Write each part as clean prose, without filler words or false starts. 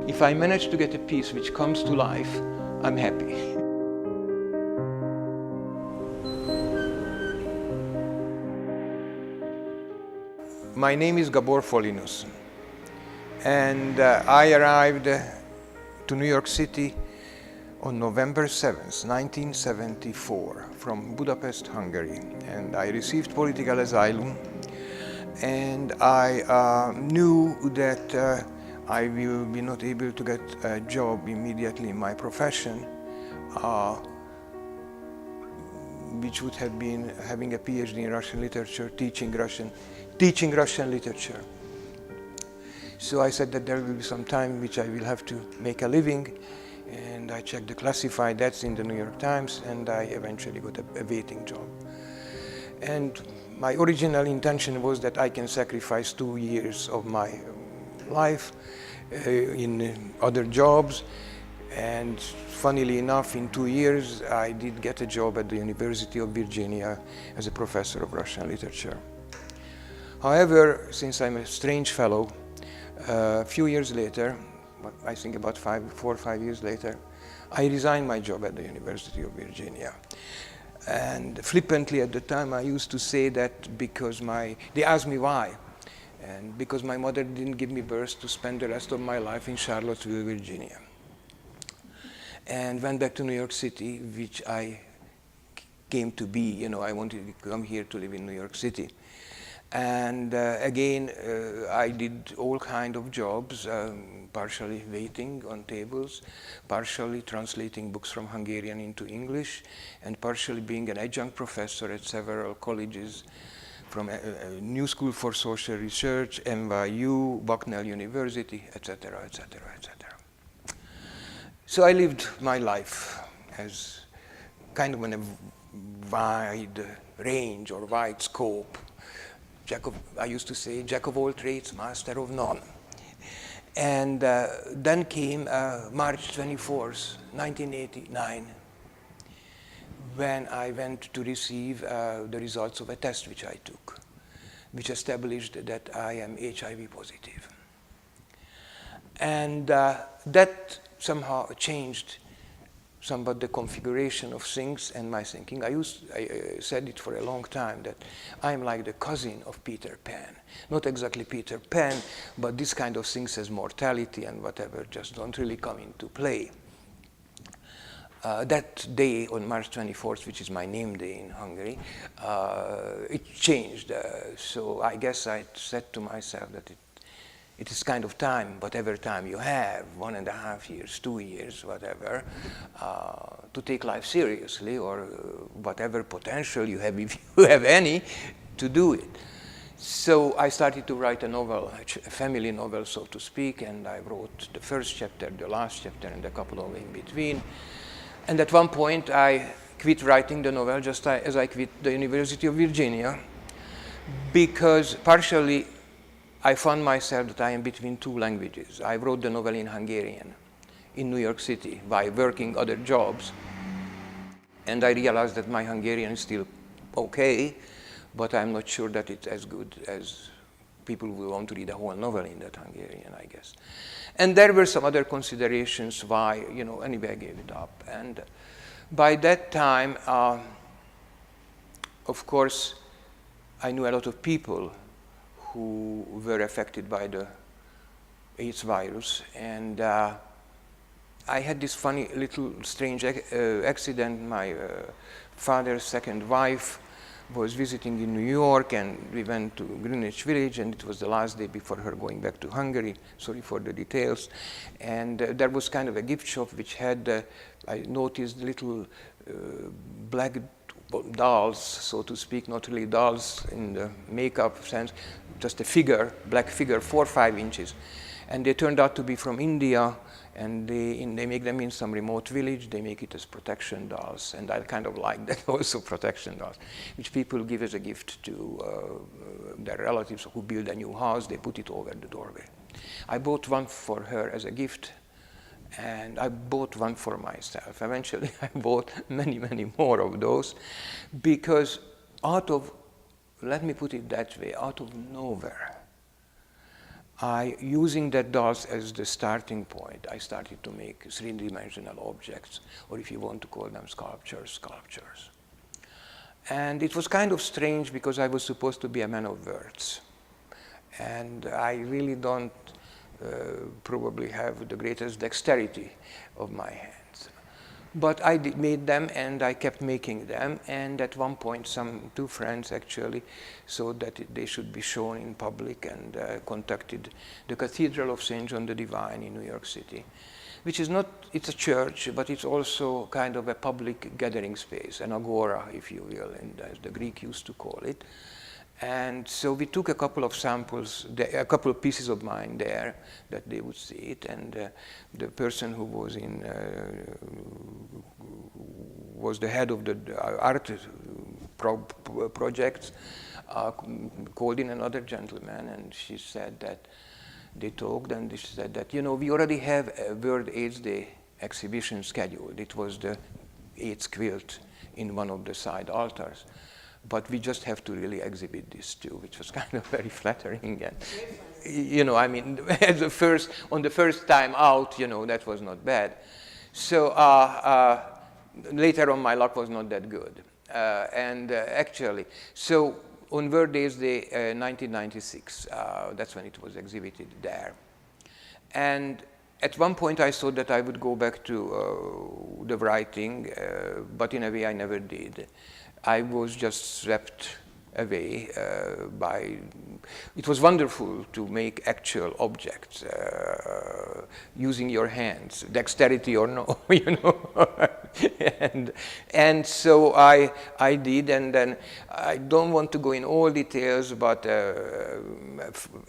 If I manage to get a piece which comes to life, I'm happy. My name is Gabor Follinus, and I arrived to New York City on November 7th, 1974, from Budapest, Hungary. And I received political asylum, and I knew that I will be not able to get a job immediately in my profession, which would have been having a PhD in Russian literature, teaching Russian literature. So I said that there will be some time which I will have to make a living, and I checked the classified ads in the New York Times, and I eventually got a waiting job. And my original intention was that I can sacrifice 2 years of my life in other jobs, and funnily enough, in 2 years I did get a job at the University of Virginia as a professor of Russian literature. However, since I'm a strange fellow, a few years later, I think about 4 or 5 years later, I resigned my job at the University of Virginia. And flippantly at the time I used to say that because they asked me why, and because my mother didn't give me birth to spend the rest of my life in Charlottesville, Virginia. And went back to New York City, which I came to be. I wanted to come here to live in New York City. And again, I did all kinds of jobs, partially waiting on tables, partially translating books from Hungarian into English, and partially being an adjunct professor at several colleges, from a New School for Social Research, NYU, Bucknell University, etc., etc., etc. So I lived my life as kind of in a wide range or wide scope. I used to say, jack of all trades, master of none. And then came March 24th, 1989, when I went to receive the results of a test which I took, which established that I am HIV positive. And that somehow changed somewhat the configuration of things and my thinking. I said it for a long time, that I'm like the cousin of Peter Pan. Not exactly Peter Pan, but this kind of things as mortality and whatever just don't really come into play. That day on March 24th, which is my name day in Hungary, it changed. So I guess I said to myself that it is kind of time, whatever time you have, 1.5 years, 2 years, whatever, to take life seriously, or whatever potential you have, if you have any, to do it. So I started to write a novel, a family novel, so to speak, and I wrote the first chapter, the last chapter, and a couple of in between. And at one point I quit writing the novel just as I quit the University of Virginia, because partially I found myself that I am between two languages. I wrote the novel in Hungarian in New York City by working other jobs, and I realized that my Hungarian is still okay, but I'm not sure that it's as good as people who want to read a whole novel in that Hungarian, I guess. And there were some other considerations why, anyway I gave it up. And by that time, of course, I knew a lot of people who were affected by the AIDS virus, and I had this funny little strange accident. My father's second wife was visiting in New York, and we went to Greenwich Village, and it was the last day before her going back to Hungary. Sorry for the details. And there was kind of a gift shop which had, I noticed, little black dolls, so to speak, not really dolls in the makeup sense, just a figure, black figure, 4 or 5 inches. And they turned out to be from India, and they make them in some remote village. They make it as protection dolls, and I kind of like that also, protection dolls, which people give as a gift to their relatives who build a new house. They put it over the doorway. I bought one for her as a gift, and I bought one for myself. Eventually, I bought many, many more of those, because out of, let me put it that way, out of nowhere, using that dolls as the starting point, I started to make three-dimensional objects, or if you want to call them sculptures. And it was kind of strange because I was supposed to be a man of words. And I really don't probably have the greatest dexterity of my hands. But I made them, and I kept making them. And at one point, two friends actually saw that they should be shown in public, and contacted the Cathedral of St. John the Divine in New York City, which is not, it's a church, but it's also kind of a public gathering space, an agora, if you will, and as the Greek used to call it. And so we took a couple of samples, a couple of pieces of mine there, that they would see it. And the person who was was the head of the art projects, called in another gentleman, and she said that they talked, and she said that, you know, we already have a World AIDS Day exhibition scheduled. It was the AIDS quilt in one of the side altars. But we just have to really exhibit this too, which was kind of very flattering. And, you know, I mean, on the first time out, you know, that was not bad. So later on, my luck was not that good. Actually, so on World AIDS Day 1996, that's when it was exhibited there. And at one point, I thought that I would go back to the writing, but in a way, I never did. I was just swept away by, it was wonderful to make actual objects using your hands, dexterity or no, you know. and so I did, and then I don't want to go in all details, but a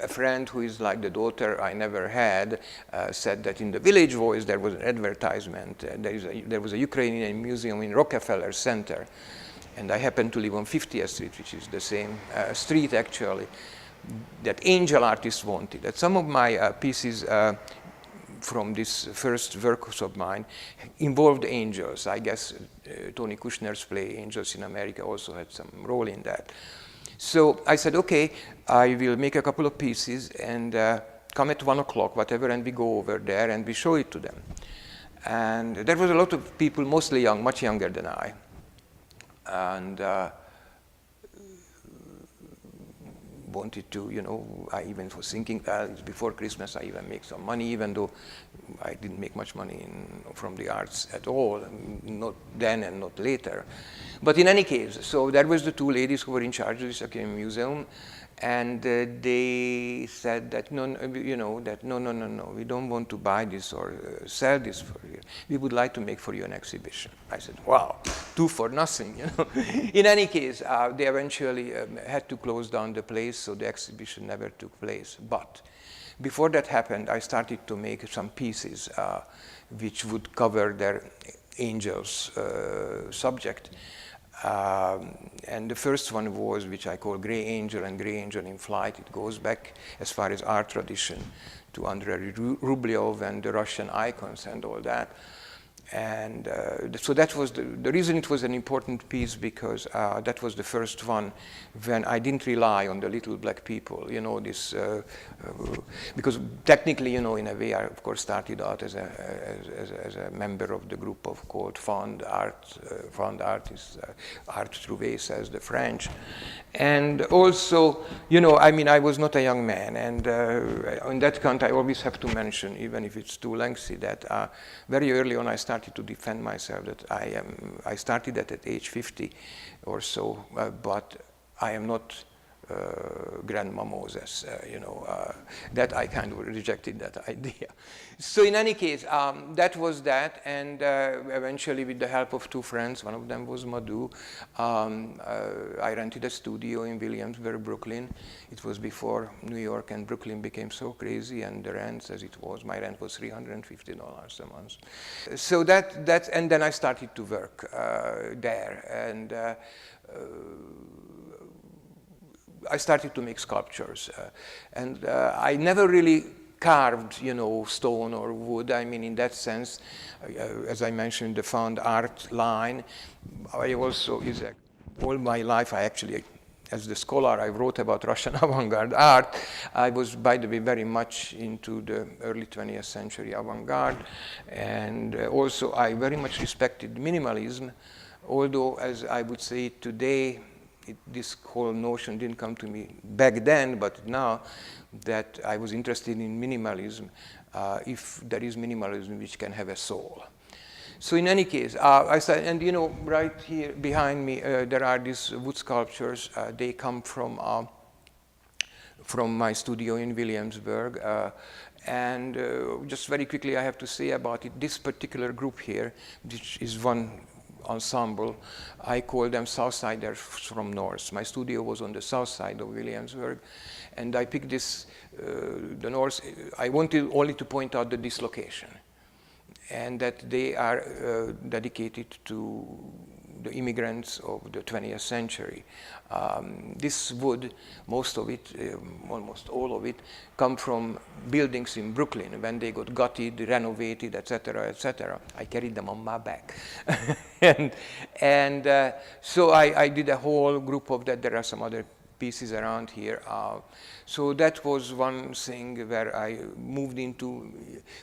friend who is like the daughter I never had said that in the Village Voice there was an advertisement. There was a Ukrainian museum in Rockefeller Center. And I happen to live on 50th Street, which is the same street, actually, that angel artists wanted. That some of my pieces from this first works of mine involved angels. I guess Tony Kushner's play, Angels in America, also had some role in that. So I said, okay, I will make a couple of pieces and come at 1 o'clock, whatever, and we go over there and we show it to them. And there was a lot of people, mostly young, much younger than I. And wanted to, you know, I even was thinking, it's before Christmas, I even make some money, even though I didn't make much money from the arts at all, not then and not later. But in any case, so there was the two ladies who were in charge of this museum, and they said that no, you know, that no, we don't want to buy this or sell this for you. We would like to make for you an exhibition. I said, wow, 2 for nothing, you know. In any case, they eventually had to close down the place, so the exhibition never took place. But before that happened, I started to make some pieces which would cover their angels subject. And the first one was, which I call Grey Angel and Grey Angel in Flight. It goes back as far as art tradition to Andrei Rublev and the Russian icons and all that. And so that was the reason it was an important piece, because that was the first one when I didn't rely on the little black people, you know, this, because technically, you know, in a way, I of course started out as a member of the group of called Fond Artists, Art Trouvé says the French. And also, you know, I mean, I was not a young man, and on that count, I always have to mention, even if it's too lengthy, that very early on I started to defend myself, that I started at age 50 or so, but I am not Grandma Moses, you know, that I kind of rejected that idea. So in any case, that was that, and eventually with the help of 2 friends, one of them was Madhu, I rented a studio in Williamsburg, Brooklyn. It was before New York and Brooklyn became so crazy, and the rents as it was, my rent was $350 a month. So that's, and then I started to work there, and I started to make sculptures, and I never really carved, you know, stone or wood. I mean, in that sense, as I mentioned, the found art line. I also all my life I actually as the scholar I wrote about Russian avant-garde art, I was, by the way, very much into the early 20th century avant-garde, and also I very much respected minimalism, although, as I would say today, this whole notion didn't come to me back then, but now that I was interested in minimalism, if there is minimalism which can have a soul. So in any case, I said, and you know, right here behind me, there are these wood sculptures. They come from my studio in Williamsburg. And just very quickly, I have to say about it, this particular group here, which is one ensemble, I call them Southsiders from North. My studio was on the south side of Williamsburg, and I picked this, the North. I wanted only to point out the dislocation, and that they are dedicated to the immigrants of the 20th century. This wood, most of it, almost all of it, come from buildings in Brooklyn when they got gutted, renovated, etc., etc. I carried them on my back. So I did a whole group of that. There are some other pieces around here. So that was one thing where I moved into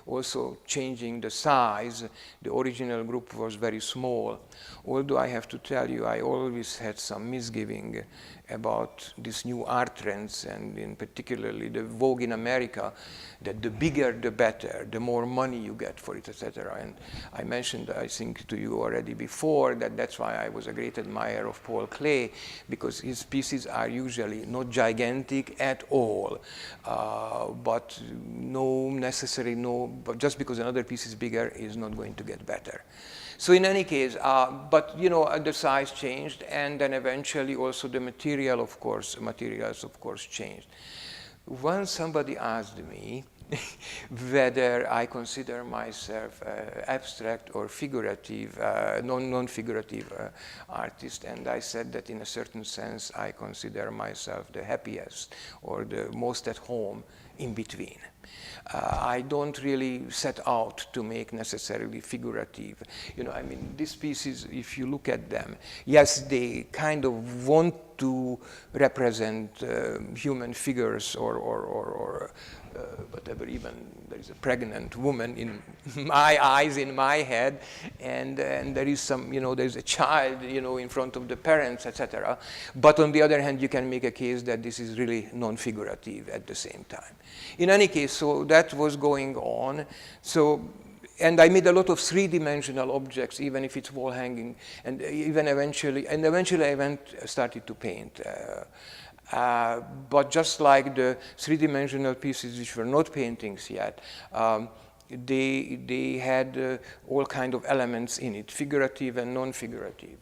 also changing the size. The original group was very small. Although I have to tell you, I always had some misgiving about these new art trends, and in particularly the vogue in America, that the bigger the better, the more money you get for it, etc. And I mentioned, I think, to you already before that that's why I was a great admirer of Paul Klee, because his pieces are usually not gigantic at all, but but just because another piece is bigger is not going to get better. So in any case, but you know, the size changed, and then eventually also the materials of course changed. Once somebody asked me whether I consider myself abstract or figurative, non-figurative artist, and I said that in a certain sense I consider myself the happiest or the most at home in between. I don't really set out to make necessarily figurative. You know, I mean, these pieces, if you look at them, yes, they kind of want to represent human figures or whatever, even there is a pregnant woman in my eyes, in my head, and there is some, you know, there's a child, you know, in front of the parents, etc. But on the other hand, you can make a case that this is really non-figurative at the same time. In any case, so that was going on. So, and I made a lot of three-dimensional objects, even if it's wall hanging, and eventually I started to paint. But just like the three-dimensional pieces which were not paintings yet, they had all kind of elements in it, figurative and non-figurative.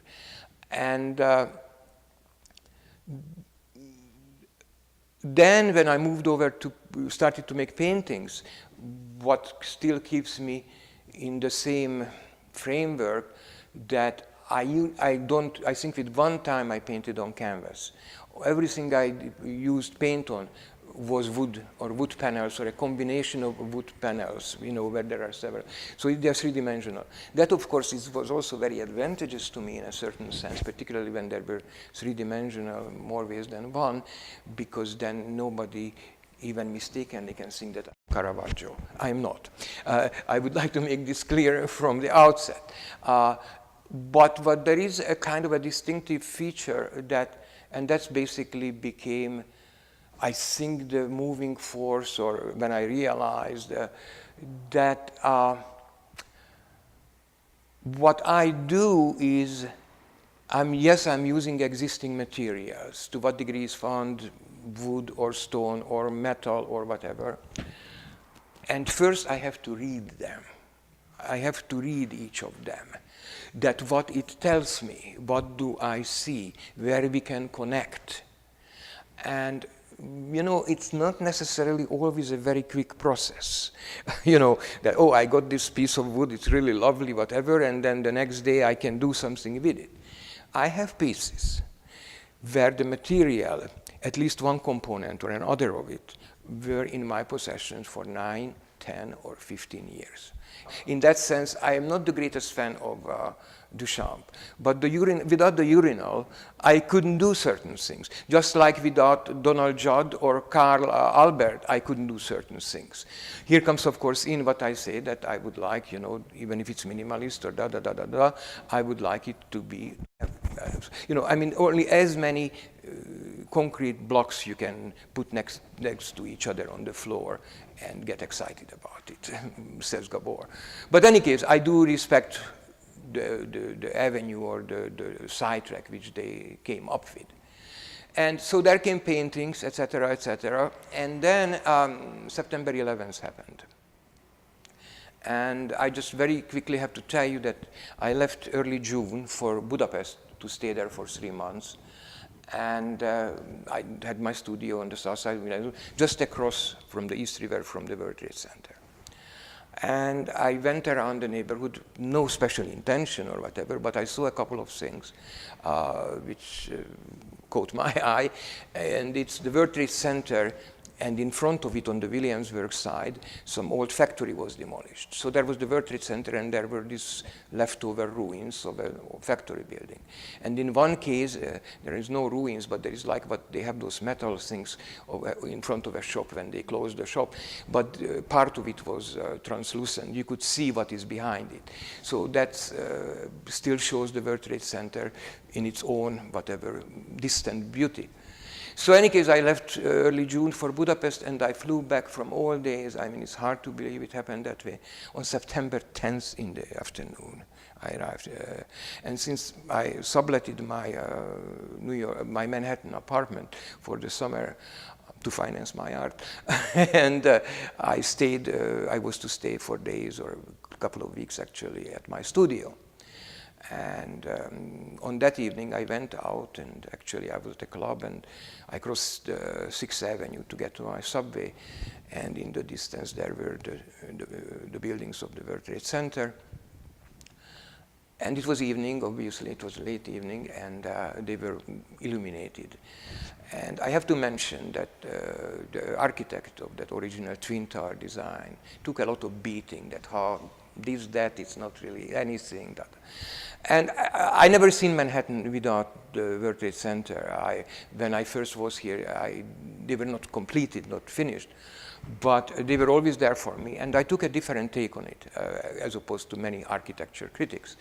And then when I moved over to started to make paintings, what still keeps me in the same framework that I think with one time I painted on canvas. Everything I used paint on was wood or wood panels or a combination of wood panels, you know, where there are several. So they're three-dimensional. That, of course, was also very advantageous to me in a certain sense, particularly when there were three-dimensional more ways than one, because then nobody even mistakenly can think that I'm Caravaggio. I'm not. I would like to make this clear from the outset. But there is a kind of a distinctive feature that, and that's basically became, I think, the moving force, or when I realized that what I do is, I'm using existing materials. To what degree is found wood or stone or metal or whatever. And first I have to read them. I have to read each of them. That what it tells me, what do I see, where we can connect. And you know, it's not necessarily always a very quick process. You know, that, oh, I got this piece of wood, it's really lovely, whatever, and then the next day I can do something with it. I have pieces where the material, at least one component or another of it, were in my possession for 9, 10 or 15 years. In that sense, I am not the greatest fan of Duchamp, but without the urinal, I couldn't do certain things. Just like without Donald Judd or Karl Albert, I couldn't do certain things. Here comes, of course, in what I say, that I would like, even if it's minimalist or da-da-da-da-da, I would like it to be, I mean, only as many concrete blocks you can put next to each other on the floor and get excited about it, says Gabor. But in any case, I do respect the avenue or the sidetrack which they came up with. And so there came paintings, etc., etc. And then September 11th happened. And I just very quickly have to tell you that I left early June for Budapest to stay there for 3 months. And I had my studio on the south side, just across from the East River from the World Trade Center. And I went around the neighborhood, no special intention or whatever, but I saw a couple of things which caught my eye. And it's the World Trade Center, and in front of it on the Williamsburg side, some old factory was demolished. So there was the World Trade Center, and there were these leftover ruins of a factory building. And in one case, there is no ruins, but there is like what they have those metal things in front of a shop when they close the shop. But part of it was translucent. You could see what is behind it. So that still shows the World Trade Center in its own, whatever, distant beauty. So in any case, I left early June for Budapest, and I flew back from all days. I mean, it's hard to believe it happened that way. On September 10th in the afternoon, I arrived. And since I subletted my my Manhattan apartment for the summer to finance my art, and I stayed, I was to stay for days or a couple of weeks actually at my studio. And on that evening, I went out, and actually I was at a club, and I crossed 6th Avenue to get to my subway, and in the distance there were the buildings of the World Trade Center. And it was evening, obviously, it was late evening, and they were illuminated. And I have to mention that the architect of that original Twin Tower design took a lot of beating, that how this, that, it's not really anything. That. And I never seen Manhattan without the World Trade Center. When I first was here, they were not completed, not finished, but they were always there for me. And I took a different take on it, as opposed to many architecture critics,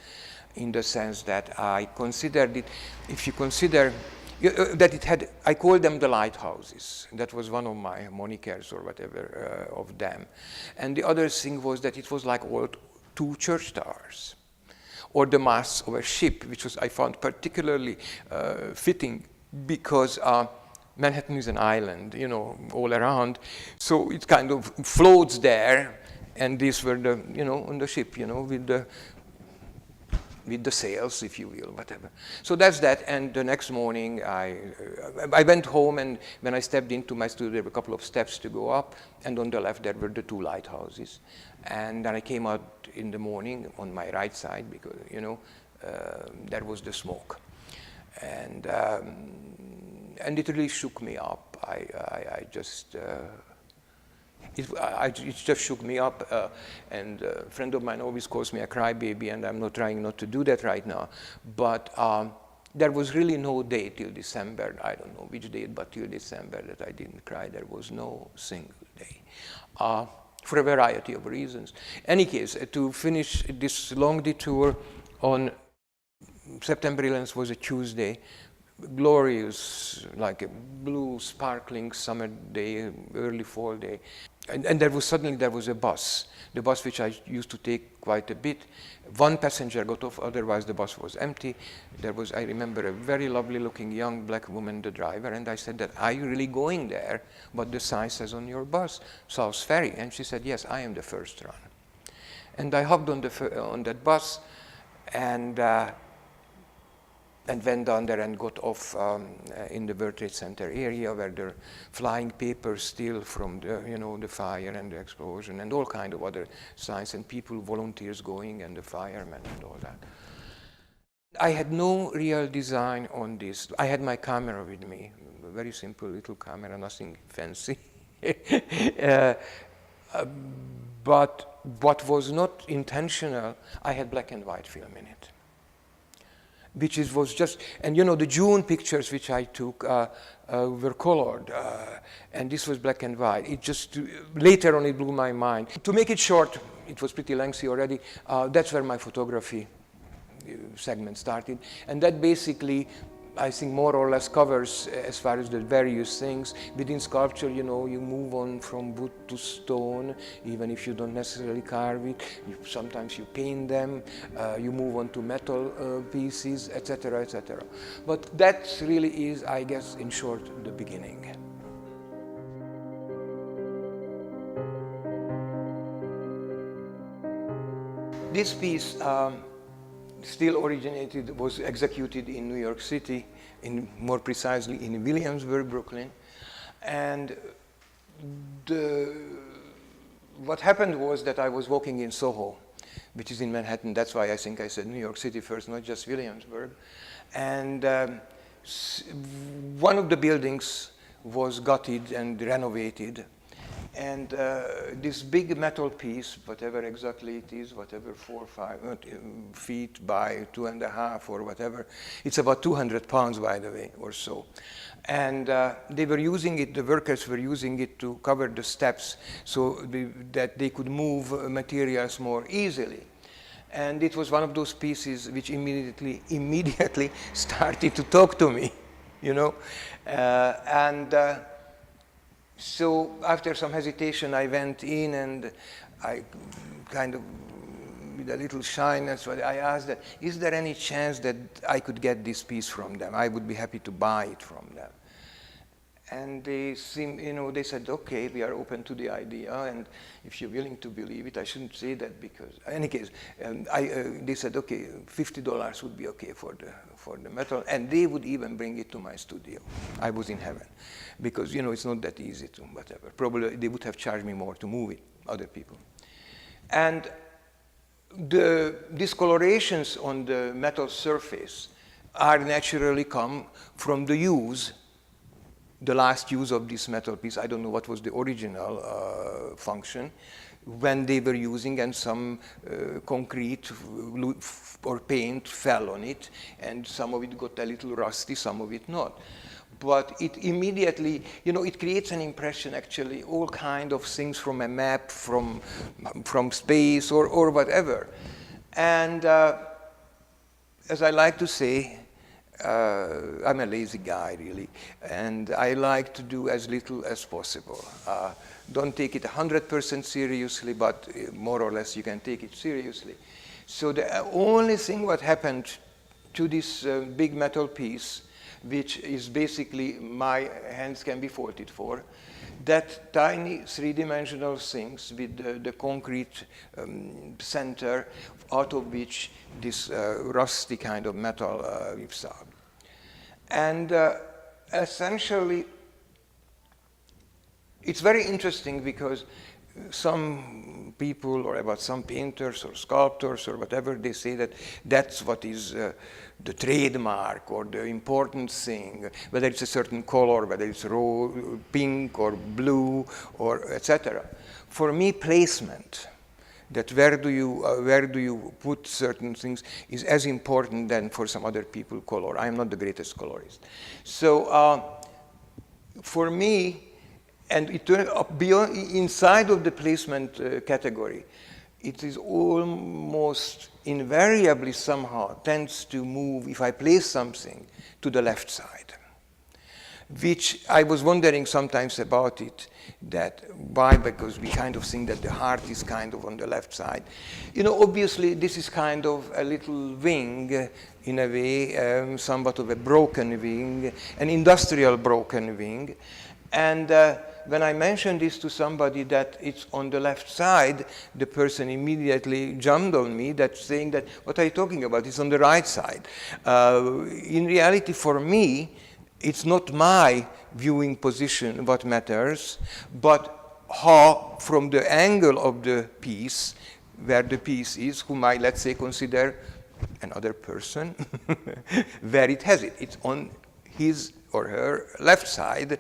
in the sense that I considered it, if you consider that it had, I called them the lighthouses. That was one of my monikers or whatever of them. And the other thing was that it was like old 2 church towers, or the masts of a ship, which was, I found particularly fitting because Manhattan is an island, all around. So it kind of floats there, and these were the, on the ship, with the sails, if you will, whatever. So that's that, and the next morning I went home, and when I stepped into my studio, there were a couple of steps to go up, and on the left there were the 2 lighthouses. And then I came out in the morning on my right side, because, there was the smoke. And it really shook me up. It just shook me up, and a friend of mine always calls me a crybaby, and I'm not trying not to do that right now. But there was really no day till December, I don't know which date, but till December that I didn't cry. There was no single day, for a variety of reasons. Any case, to finish this long detour, on September 11th was a Tuesday, glorious, like a blue, sparkling summer day, early fall day. And there was a bus, the bus which I used to take quite a bit. One passenger got off, otherwise the bus was empty. There was, I remember, a very lovely looking young black woman, the driver, and I said that, are you really going there? What the sign says on your bus, South Ferry? And she said, yes, I am the first run. And I hopped on that bus, and went down there and got off in the World Trade Center area, where there were flying papers still from the, the fire and the explosion, and all kind of other signs, and people, volunteers going, and the firemen and all that. I had no real design on this. I had my camera with me, a very simple little camera, nothing fancy. But what was not intentional, I had black and white film in it. Was just, and you know, the June pictures which I took were colored, and this was black and white. It just, later on it blew my mind. To make it short, it was pretty lengthy already, that's where my photography segment started. And that basically, I think, more or less covers as far as the various things. Within sculpture, you know, you move on from wood to stone, even if you don't necessarily carve it. Sometimes you paint them, you move on to metal pieces, etc., etc. But that really is, I guess, in short, the beginning. This piece still was executed in New York City, more precisely in Williamsburg, Brooklyn. And what happened was that I was walking in Soho, which is in Manhattan. That's why I think I said New York City first, not just Williamsburg. And one of the buildings was gutted and renovated. And this big metal piece, whatever exactly it is, whatever 4 or 5 feet by 2.5 or whatever, it's about 200 pounds, by the way, or so. And they were using it, the workers were using it to cover the steps so that they could move materials more easily. And it was one of those pieces which immediately started to talk to me, you know. So after some hesitation, I went in and I kind of, with a little shyness, I asked that, is there any chance that I could get this piece from them? I would be happy to buy it from them. And they seemed, you know, they said, okay, we are open to the idea, and if you're willing to believe it, I shouldn't say that because, in any case, they said, okay, $50 would be okay for the metal, and they would even bring it to my studio. I was in heaven, because, you know, it's not that easy to whatever. Probably they would have charged me more to move it, other people. And the discolorations on the metal surface are naturally come from the use, the last use of this metal piece. I don't know what was the original function when they were using, and some concrete or paint fell on it, and some of it got a little rusty, some of it not. But it immediately, you know, it creates an impression, actually, all kind of things from a map, from space, or whatever. And as I like to say, I'm a lazy guy, really, and I like to do as little as possible. Don't take it 100% seriously, but more or less you can take it seriously. So the only thing what happened to this big metal piece, which is basically my hands can be faulted for, that tiny three-dimensional things with the concrete center, out of which this rusty kind of metal whips out. And essentially, it's very interesting because some people, or about some painters or sculptors or whatever, they say that that's what is the trademark or the important thing, whether it's a certain color, whether it's pink or blue or etc. For me, placement, that where do you put certain things, is as important than for some other people color. I am not the greatest colorist. So for me, and it turned up beyond, inside of the placement category, it is almost invariably somehow tends to move, if I place something, to the left side. Which I was wondering sometimes about it, that why, because we kind of think that the heart is kind of on the left side. You know, obviously this is kind of a little wing, in a way, somewhat of a broken wing, an industrial broken wing. And when I mentioned this to somebody that it's on the left side, the person immediately jumped on me, that saying that, what are you talking about? It's on the right side. In reality, for me, it's not my viewing position what matters, but how, from the angle of the piece, where the piece is, whom I, let's say, consider another person, where it has it. It's on his or her left side,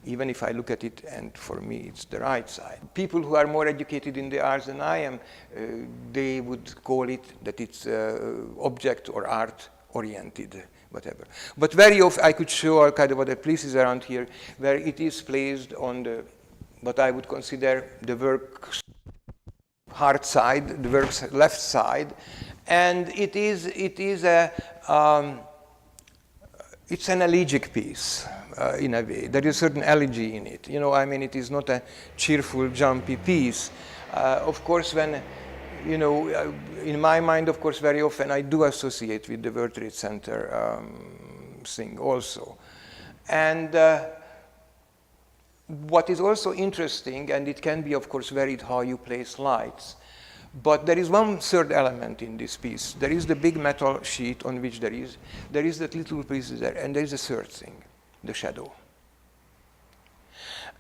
even if I look at it and for me it's the right side. People who are more educated in the arts than I am, they would call it that it's object or art oriented, whatever. But very often I could show all kind of other places around here where it is placed on the, what I would consider the work's hard side, the work's left side, and it is it's an elegic piece in a way. There is a certain elegy in it. You know, I mean, it is not a cheerful, jumpy piece. Of course, when, you know, in my mind, of course, very often I do associate with the World Trade Center thing also. And what is also interesting, and it can be, of course, varied how you place lights, but there is one third element in this piece. There is the big metal sheet on which there is that little piece there, and there is a third thing, the shadow.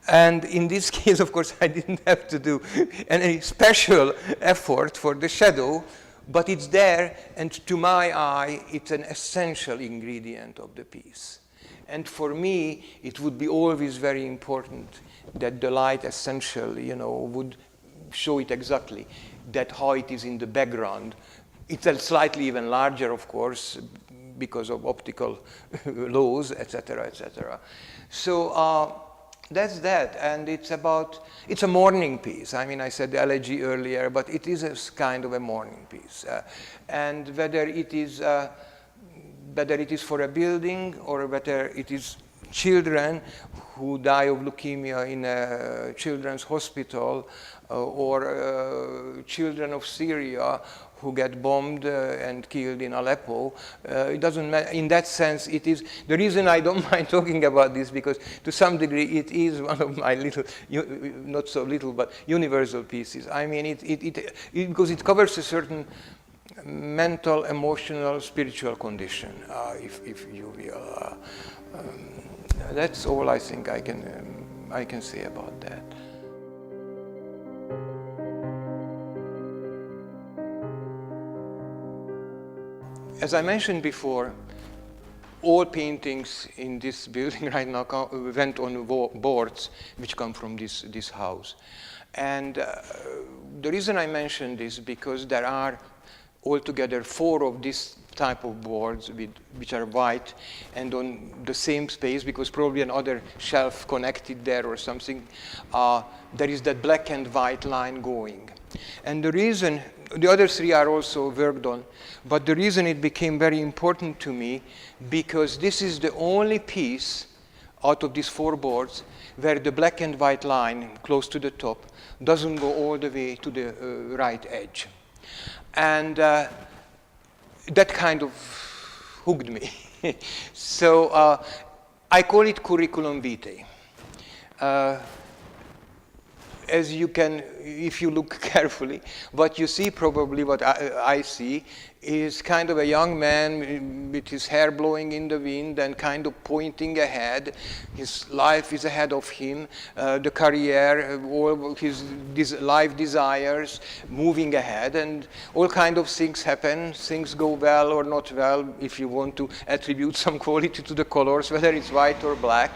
And in this case, of course, I didn't have to do any special effort for the shadow, but it's there, and to my eye, it's an essential ingredient of the piece. And for me, it would be always very important that the light essentially, you know, would show it exactly, that how it is in the background. It's a slightly even larger, of course, because of optical laws, etc., etc. So that's that, and it's a morning piece. I mean, I said the elegy earlier, but it is a kind of a morning piece. And whether it is for a building or whether it is children who die of leukemia in a children's hospital or children of Syria who get bombed and killed in Aleppo, it doesn't matter. In that sense, it is the reason I don't mind talking about this, because to some degree it is one of my little, not so little, but universal pieces. I mean, because it covers a certain mental, emotional, spiritual condition, if you will. That's all I think I can say about that. As I mentioned before, all paintings in this building right now went on boards which come from this house. And the reason I mention this because there are altogether 4 of this type of boards which are white and on the same space, because probably another shelf connected there or something, there is that black and white line going. And the reason, the other 3 are also worked on, but the reason it became very important to me, because this is the only piece out of these 4 boards where the black and white line close to the top doesn't go all the way to the right edge. And that kind of hooked me. So I call it curriculum vitae. As you can, if you look carefully, what you see, probably what I see, is kind of a young man with his hair blowing in the wind and kind of pointing ahead. His life is ahead of him, the career, all his life desires moving ahead, and all kind of things happen. Things go well or not well, if you want to attribute some quality to the colors, whether it's white or black.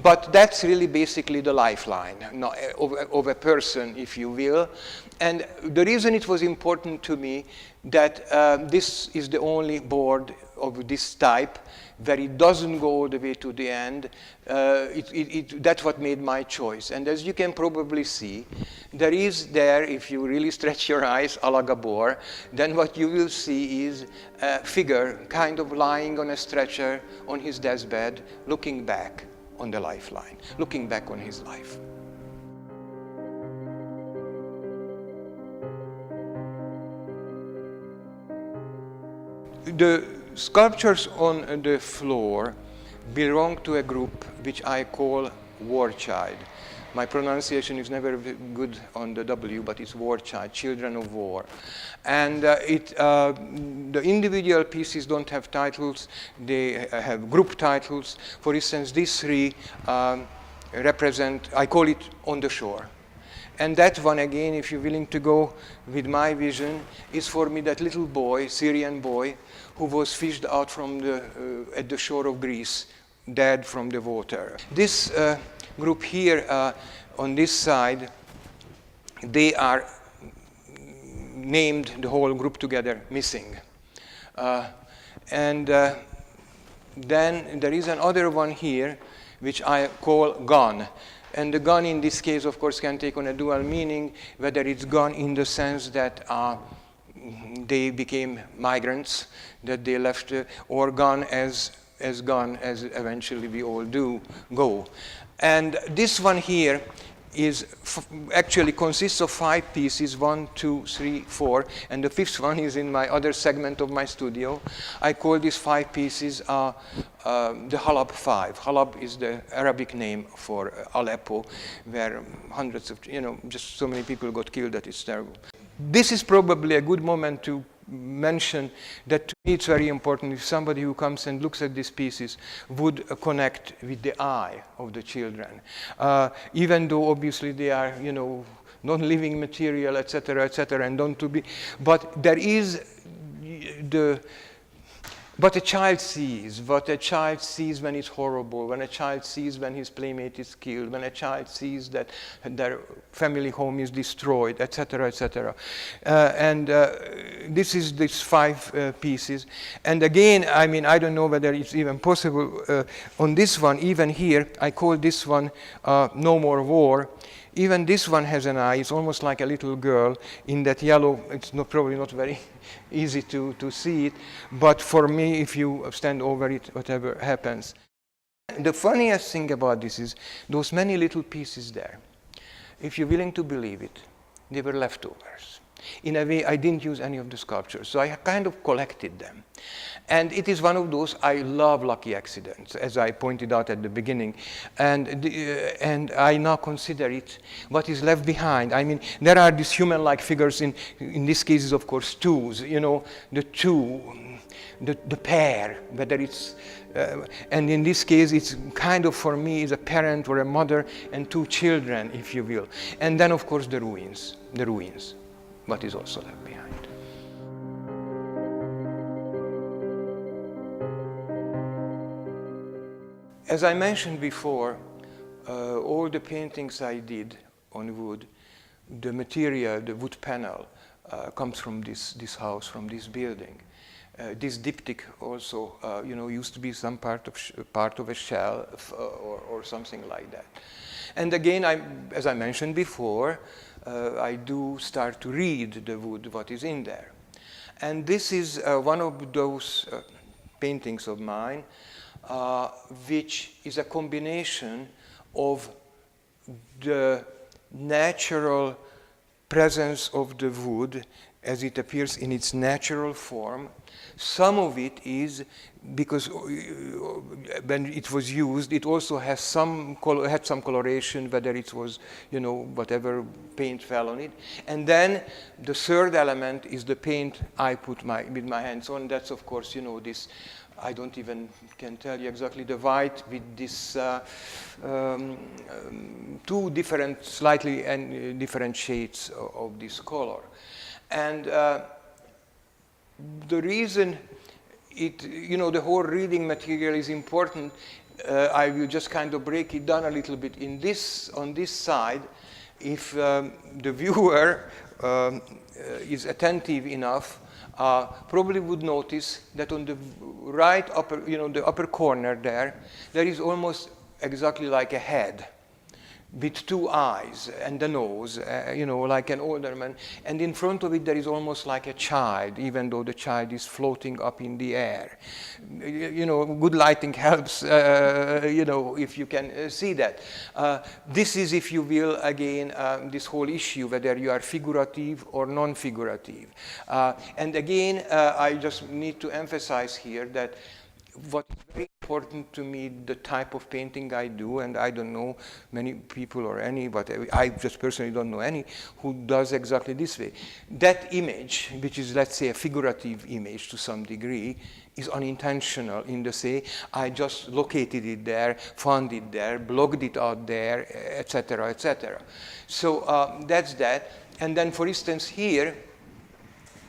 But that's really basically the lifeline of a person, if you will. And the reason it was important to me that this is the only board of this type where it doesn't go all the way to the end, that's what made my choice. And as you can probably see, there is there, if you really stretch your eyes, a la Gabor, then what you will see is a figure kind of lying on a stretcher on his deathbed, looking back on the lifeline, looking back on his life. The sculptures on the floor belong to a group which I call War Child. My pronunciation is never good on the W, but it's War Child, Children of War. And the individual pieces don't have titles, they have group titles. For instance, these 3 represent, I call it On the Shore. And that one, again, if you're willing to go with my vision, is for me that little boy, Syrian boy, who was fished out from at the shore of Greece, dead from the water. This group here on this side, they are named the whole group together missing. And then there is another one here, which I call gone. And the gone in this case, of course, can take on a dual meaning, whether it's gone in the sense that they became migrants, that they left, or gone as eventually we all do go. And this one here is actually consists of 5 pieces, 1, 2, 3, 4, and the 5th one is in my other segment of my studio. I call these 5 pieces the Halab 5. Halab is the Arabic name for Aleppo, where hundreds of, just so many people got killed that it's terrible. This is probably a good moment to mention that to me it's very important if somebody who comes and looks at these pieces would connect with the eye of the children. Even though obviously they are, non-living material, etc., and don't to be, but there is what a child sees when it's horrible, when a child sees when his playmate is killed, when a child sees that their family home is destroyed, etc., etc. This is these 5 pieces. And again, I don't know whether it's even possible on this one, even here, I call this one No More War. Even this one has an eye. It's almost like a little girl in that yellow. It's probably not very easy to see it. But for me, if you stand over it, whatever happens. The funniest thing about this is those many little pieces there. If you're willing to believe it, they were leftovers. In a way, I didn't use any of the sculptures. So I kind of collected them. And it is one of those, I love lucky accidents, as I pointed out at the beginning. And I now consider it what is left behind. There are these human-like figures, in this case, is of course, twos, the two, the pair, whether it's, and in this case, it's kind of, for me, is a parent or a mother and 2 children, if you will. And then, of course, the ruins, what is also left behind. As I mentioned before, all the paintings I did on wood, the material, the wood panel, comes from this house, from this building. This diptych also, used to be some part of a shell or something like that. And again, as I mentioned before, I do start to read the wood, what is in there. And this is one of those paintings of mine, which is a combination of the natural presence of the wood as it appears in its natural form. Some of it is because when it was used, it also has had some coloration, whether it was, whatever paint fell on it. And then the third element is the paint I put with my hands on. That's, of course, this, I don't even can tell you exactly, the white with this 2 different, slightly different shades of this color. And the reason the whole reading material is important, I will just kind of break it down a little bit. On this side, if the viewer is attentive enough, probably would notice that on the right upper, the upper corner there is almost exactly like a head with 2 eyes and the nose, like an older man. And in front of it, there is almost like a child, even though the child is floating up in the air. Good lighting helps, if you can see that. This is, if you will, again, this whole issue, whether you are figurative or non-figurative. And again, I just need to emphasize here that what is very important to me, the type of painting I do, and I don't know many people or any, but I just personally don't know any who does exactly this way. That image, which is, let's say, a figurative image to some degree, is unintentional in the say, I just located it there, found it there, blogged it out there, etc., etc. So that's that. And then, for instance, here,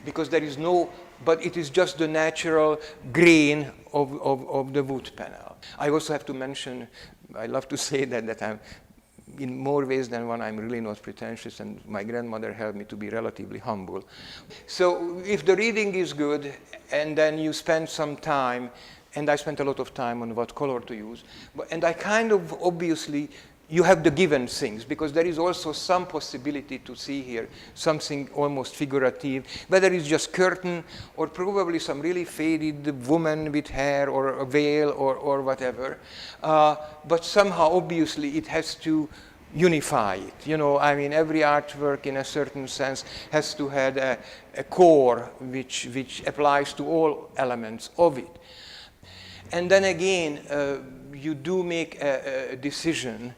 because there is no, but it is just the natural grain of the wood panel. I also have to mention I love to say that I'm, in more ways than one, I'm really not pretentious, and my grandmother helped me to be relatively humble. So if the reading is good, and then you spend some time, and I spent a lot of time on what color to use, and I kind of obviously, you have the given things, because there is also some possibility to see here something almost figurative, whether it's just curtain or probably some really faded woman with hair or a veil or whatever. But somehow, obviously, it has to unify it. You know, I mean, every artwork in a certain sense has to have a core which applies to all elements of it. And then again, you do make a decision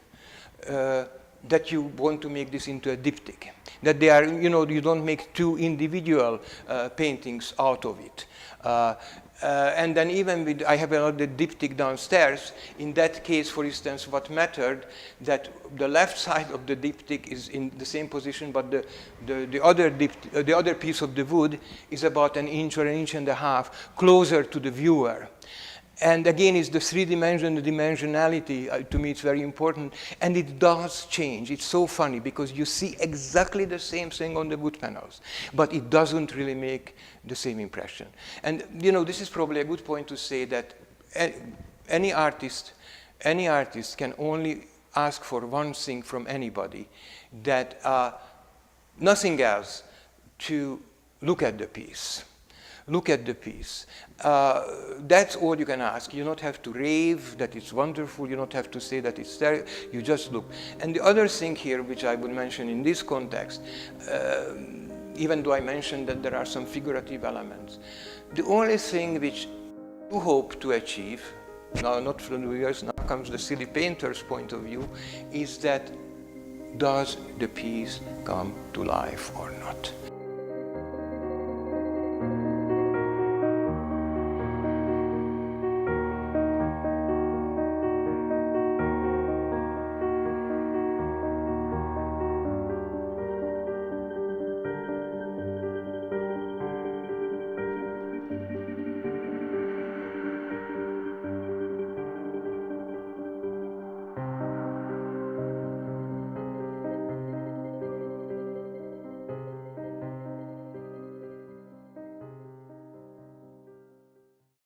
that you want to make this into a diptych. That they are, you know, you don't make two individual paintings out of it. And then even with, I have another diptych downstairs. In that case, for instance, what mattered, that the left side of the diptych is in the same position, but the other piece of the wood is about an inch or an inch and a half closer to the viewer. And again, it's the three-dimensional dimensionality. To me, it's very important. And it does change. It's so funny, because you see exactly the same thing on the wood panels, but it doesn't really make the same impression. And, you know, this is probably a good point to say that any artist can only ask for one thing from anybody, that nothing else, to look at the piece. Look at the piece. That's all you can ask. You don't have to rave that it's wonderful. You don't have to say that it's there. You just look. And the other thing here, which I would mention in this context, even though I mentioned that there are some figurative elements, the only thing which you hope to achieve, now not from the viewers, now comes the silly painter's point of view, is that does the piece come to life or not?